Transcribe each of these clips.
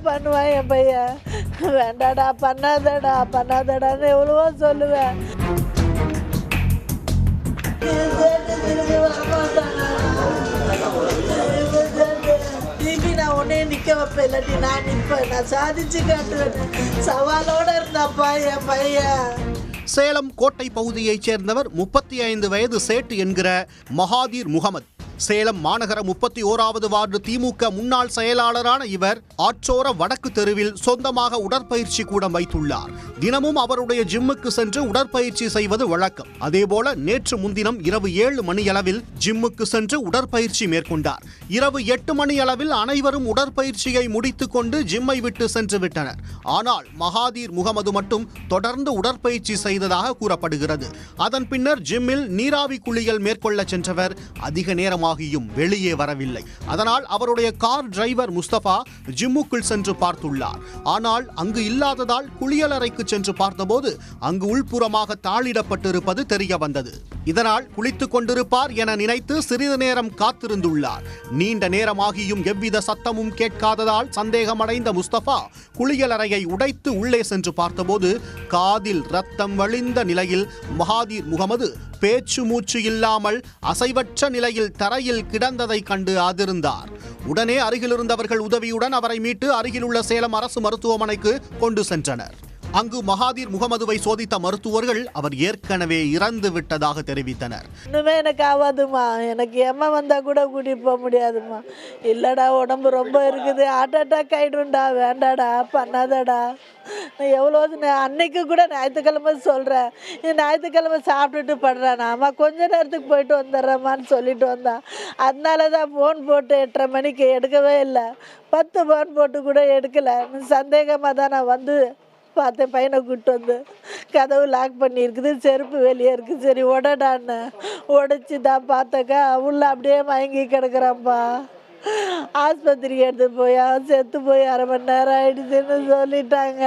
பண்ணுவான் என் பையன். வேண்டாடா பண்ணாதடான்னு எவ்வளவோ சொல்லுவேன். திருப்பி நான் உடனே நிற்க வைப்பேன், இல்லாட்டி நான் நிற்பேன், நான் சாதிச்சு காட்டுவேன். சவாலோட இருந்தாப்பா என் பையன். சேலம் கோட்டை பகுதியைச் சேர்ந்தவர் 35 வயது சேட்டு என்கிற மகாதீர் முகமது. சேலம் மாநகர 31வது வார்டு திமுக முன்னாள் செயலாளரான இவர் ஆற்றோர வடக்கு தெருவில் சொந்தமாக உடற்பயிற்சி கூடம் வைத்துள்ளார். தினமும் அவருடைய ஜிம்முக்கு சென்று உடற்பயிற்சி செய்வது வழக்கம். அதேபோல நேற்று முன்தினம் இரவு 7 மணியளவில் ஜிம்முக்கு சென்று உடற்பயிற்சி மேற்கொண்டார். இரவு 8 மணியளவில் அனைவரும் உடற்பயிற்சியை முடித்துக் கொண்டு ஜிம்மை விட்டு சென்று விட்டனர். ஆனால் மகாதீர் முகமது மட்டும் தொடர்ந்து உடற்பயிற்சி செய்ததாக கூறப்படுகிறது. அதன் பின்னர் ஜிம்மில் நீராவி குளியல் மேற்கொள்ள சென்றவர் அதிக நேரமாக வெளியே வரவில்லை. அதனால் அவருடைய கார் டிரைவர் முஸ்தபா ஜிம்முக்குள் சென்று பார்த்துள்ளார். ஆனால் அங்கு இல்லாததால் குளியலறைக்கு சென்று பார்த்தபோது அங்கு உள்புறமாக தாளிடப்பட்டிருப்பது தெரிய வந்தது. இதனால் குளித்துக் கொண்டிருப்பார் என நினைத்து சிறிது நேரம் காத்திருந்துள்ளார். நீண்ட நேரமாகியும் எவ்வித சத்தமும் கேட்காததால் சந்தேகமடைந்த முஸ்தபா குளியலறையை உடைத்து உள்ளே சென்று பார்த்தபோது காதில் ரத்தம் வழிந்த நிலையில் மகாதீர் முகமது பேச்சு மூச்சு இல்லாமல் அசைவற்ற நிலையில் தரையில் கிடந்ததை கண்டு அதிர்ந்தார். உடனே அருகிலிருந்தவர்கள் உதவியுடன் அவரை மீட்டு அருகிலுள்ள சேலம் அரசு மருத்துவமனைக்கு கொண்டு சென்றனர். அங்கு மகாதீர் முகமதுவை சோதித்த மருத்துவர்கள் அவர் ஏற்கனவே இறந்து விட்டதாக தெரிவித்தனர். இன்னுமே எனக்கு ஆகாதுமா, எனக்கு எம்ம வந்தா கூட கூட்டிட்டு போக முடியாதுமா. இல்லடா உடம்பு ரொம்ப இருக்குது, ஹார்ட் அட்டாக் ஆயிடும்டா, வேண்டாடா பண்ணாதடா. நான் எவ்வளோ அன்னைக்கு கூட ஞாயிற்றுக்கிழமை சொல்கிறேன், ஞாயிற்றுக்கிழமை சாப்பிட்டுட்டு படுறேன், அம்மா கொஞ்ச நேரத்துக்கு போயிட்டு வந்துடுறேம்மான்னு சொல்லிட்டு வந்தான். அதனால தான் ஃபோன் போட்டு 8:30 மணிக்கு எடுக்கவே இல்லை. 10 ஃபோன் போட்டு கூட எடுக்கலை. சந்தேகமாக தான் நான் வந்து பார்த்தேன். பையனை கூப்பிட்டு வந்து கதவு லாக் பண்ணியிருக்குது, செருப்பு வெளியே இருக்குது. சரி உடடான்னு உடைச்சி தான் பார்த்தாக்கா உள்ள அப்படியே மயங்கி கிடக்குறான்ப்பா. ஆஸ்பத்திரிக்கு எடுத்து போய் செத்து போய் 1/2 மணி நேரம் ஆயிடுச்சுன்னு சொல்லிட்டாங்க.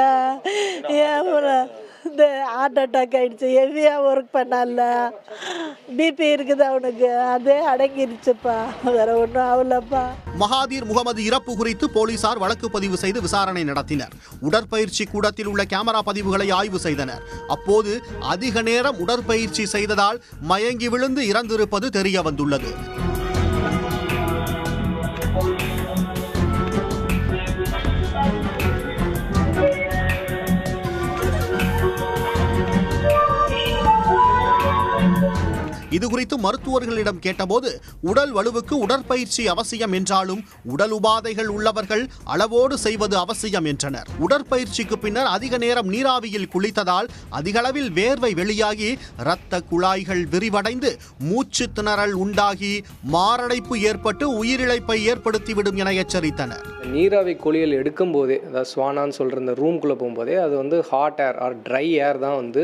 ஏன் இந்த ஹார்ட் அட்டாக் ஆகிடுச்சு, ஹெவியாக ஒர்க் பண்ணல, பிபி இருக்குது அவனுக்கு, அதே அடங்கிடுச்சுப்பா, வேற ஒன்றும் ஆகலப்பா. மகாதீர் முகமது இறப்பு குறித்து போலீசார் வழக்கு பதிவு செய்து விசாரணை நடத்தினர். உடற்பயிற்சி கூடத்தில் உள்ள கேமரா பதிவுகளை ஆய்வு செய்தனர். அப்போது அதிக நேரம் உடற்பயிற்சி செய்ததால் மயங்கி விழுந்து இறந்திருப்பது தெரிய வந்துள்ளது. இதுகுறித்து மருத்துவர்களிடம் கேட்டபோது உடல் வலுவுக்கு உடற்பயிற்சி அவசியம் என்றாலும் உடல் உபாதைகள் உள்ளவர்கள் அளவோடு செய்வது அவசியம் என்றனர். உடற்பயிற்சிக்கு பின்னர் அதிக நேரம் நீராவியில் குளித்ததால் அதிகளவில் வேர்வை வெளியாகி இரத்த குழாய்கள் விரிவடைந்து மூச்சு திணறல் உண்டாகி மாரடைப்பு ஏற்பட்டு உயிரிழப்பை ஏற்படுத்திவிடும் என எச்சரித்தனர். நீராவி குளியல் எடுக்கும் போதே, அதாவது ஸ்வானான்னு சொல்கிற இந்த ரூம்குள்ளே போகும்போதே அது வந்து ஹாட் ஏர் ஆர் ட்ரை ஏர் தான் வந்து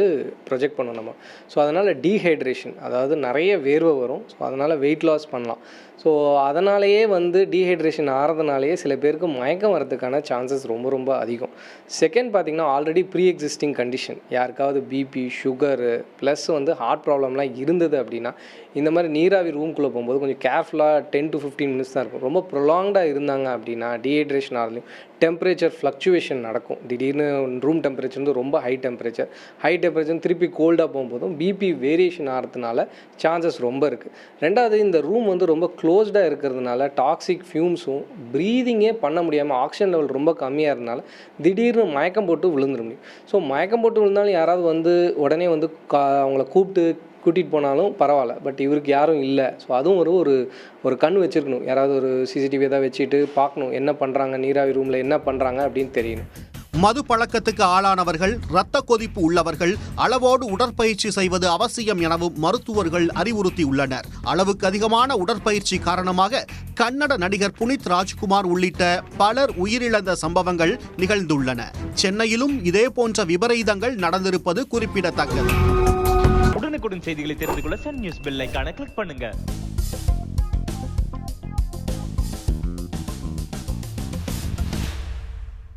ப்ரொஜெக்ட் பண்ணணும் நம்ம. ஸோ அதனால் டீஹைட்ரேஷன், அதாவது நிறைய வேர்வை வரும். ஸோ அதனால் வெயிட் லாஸ் பண்ணலாம். ஸோ அதனாலேயே வந்து டீஹைட்ரேஷன் ஆகிறதுனாலேயே சில பேருக்கு மயக்கம் வரதுக்கான சான்சஸ் ரொம்ப ரொம்ப அதிகம். செகண்ட் பார்த்திங்கன்னா ஆல்ரெடி ப்ரீ எக்ஸிஸ்டிங் கண்டிஷன், யாருக்காவது பிபி, சுகரு ப்ளஸ் வந்து ஹார்ட் ப்ராப்ளம்லாம் இருந்தது அப்படின்னா இந்த மாதிரி நீராவி ரூம்குள்ளே போகும்போது கொஞ்சம் கேர்ஃபுல்லாக 10 to 15 மினிட்ஸ் தான் இருக்கும். ரொம்ப ப்ரொலாங்டாக இருந்தாங்க அப்படின்னா டீஹைட்ரேஷன் ஆகலையும் டெம்பரேச்சர் ஃப்ளக்சுவேஷன் நடக்கும். திடீர்னு ரூம் டெம்பரேச்சர் வந்து ரொம்ப ஹை டெம்பரேச்சர் திருப்பி கோல்டாக போகும்போதும் பிபி வேரியேஷன் ஆகிறதுனால சான்சஸ் ரொம்ப இருக்குது. ரெண்டாவது, இந்த ரூம் வந்து ரொம்ப க்ளோஸ்டாக இருக்கிறதுனால டாக்ஸிக் ஃபியூம்ஸும் ப்ரீதிங்கே பண்ண முடியாமல் ஆக்சிஜன் லெவல் ரொம்ப கம்மியாக இருந்தனால திடீர்னு மயக்கம் போட்டு விழுந்துட முடியும். ஸோ மயக்கம் போட்டு விழுந்தாலும் யாராவது வந்து உடனே வந்து அவங்கள கூட்டிகிட்டு போனாலும் பரவாயில்ல. பட் இவருக்கு யாரும் இல்லை. ஸோ அதுவும் ஒரு கண் வச்சுருக்கணும். யாராவது ஒரு சிசிடிவி ஏதாவது வச்சுட்டு பார்க்கணும், என்ன பண்ணுறாங்க, நீராவி ரூமில் என்ன பண்ணுறாங்க அப்படின்னு தெரியணும். மது பழக்கத்துக்கு ஆளானவர்கள், இரத்த கொதிப்பு உள்ளவர்கள் அளவோடு உடற்பயிற்சி செய்வது அவசியம் எனவும் மருத்துவர்கள் அறிவுறுத்தியுள்ளனர். அளவுக்கு அதிகமான உடற்பயிற்சி காரணமாக கன்னட நடிகர் புனித் ராஜ்குமார் உள்ளிட்ட பலர் உயிரிழந்த சம்பவங்கள் நிகழ்ந்துள்ளன. சென்னையிலும் இதே போன்ற விபரீதங்கள் நடந்திருப்பது குறிப்பிடத்தக்கது. உடனுக்குடன் செய்திகளை தெரிந்து கொள்ள சன் நியூஸ் பெல் ஐகானை கிளிக் பண்ணுங்க.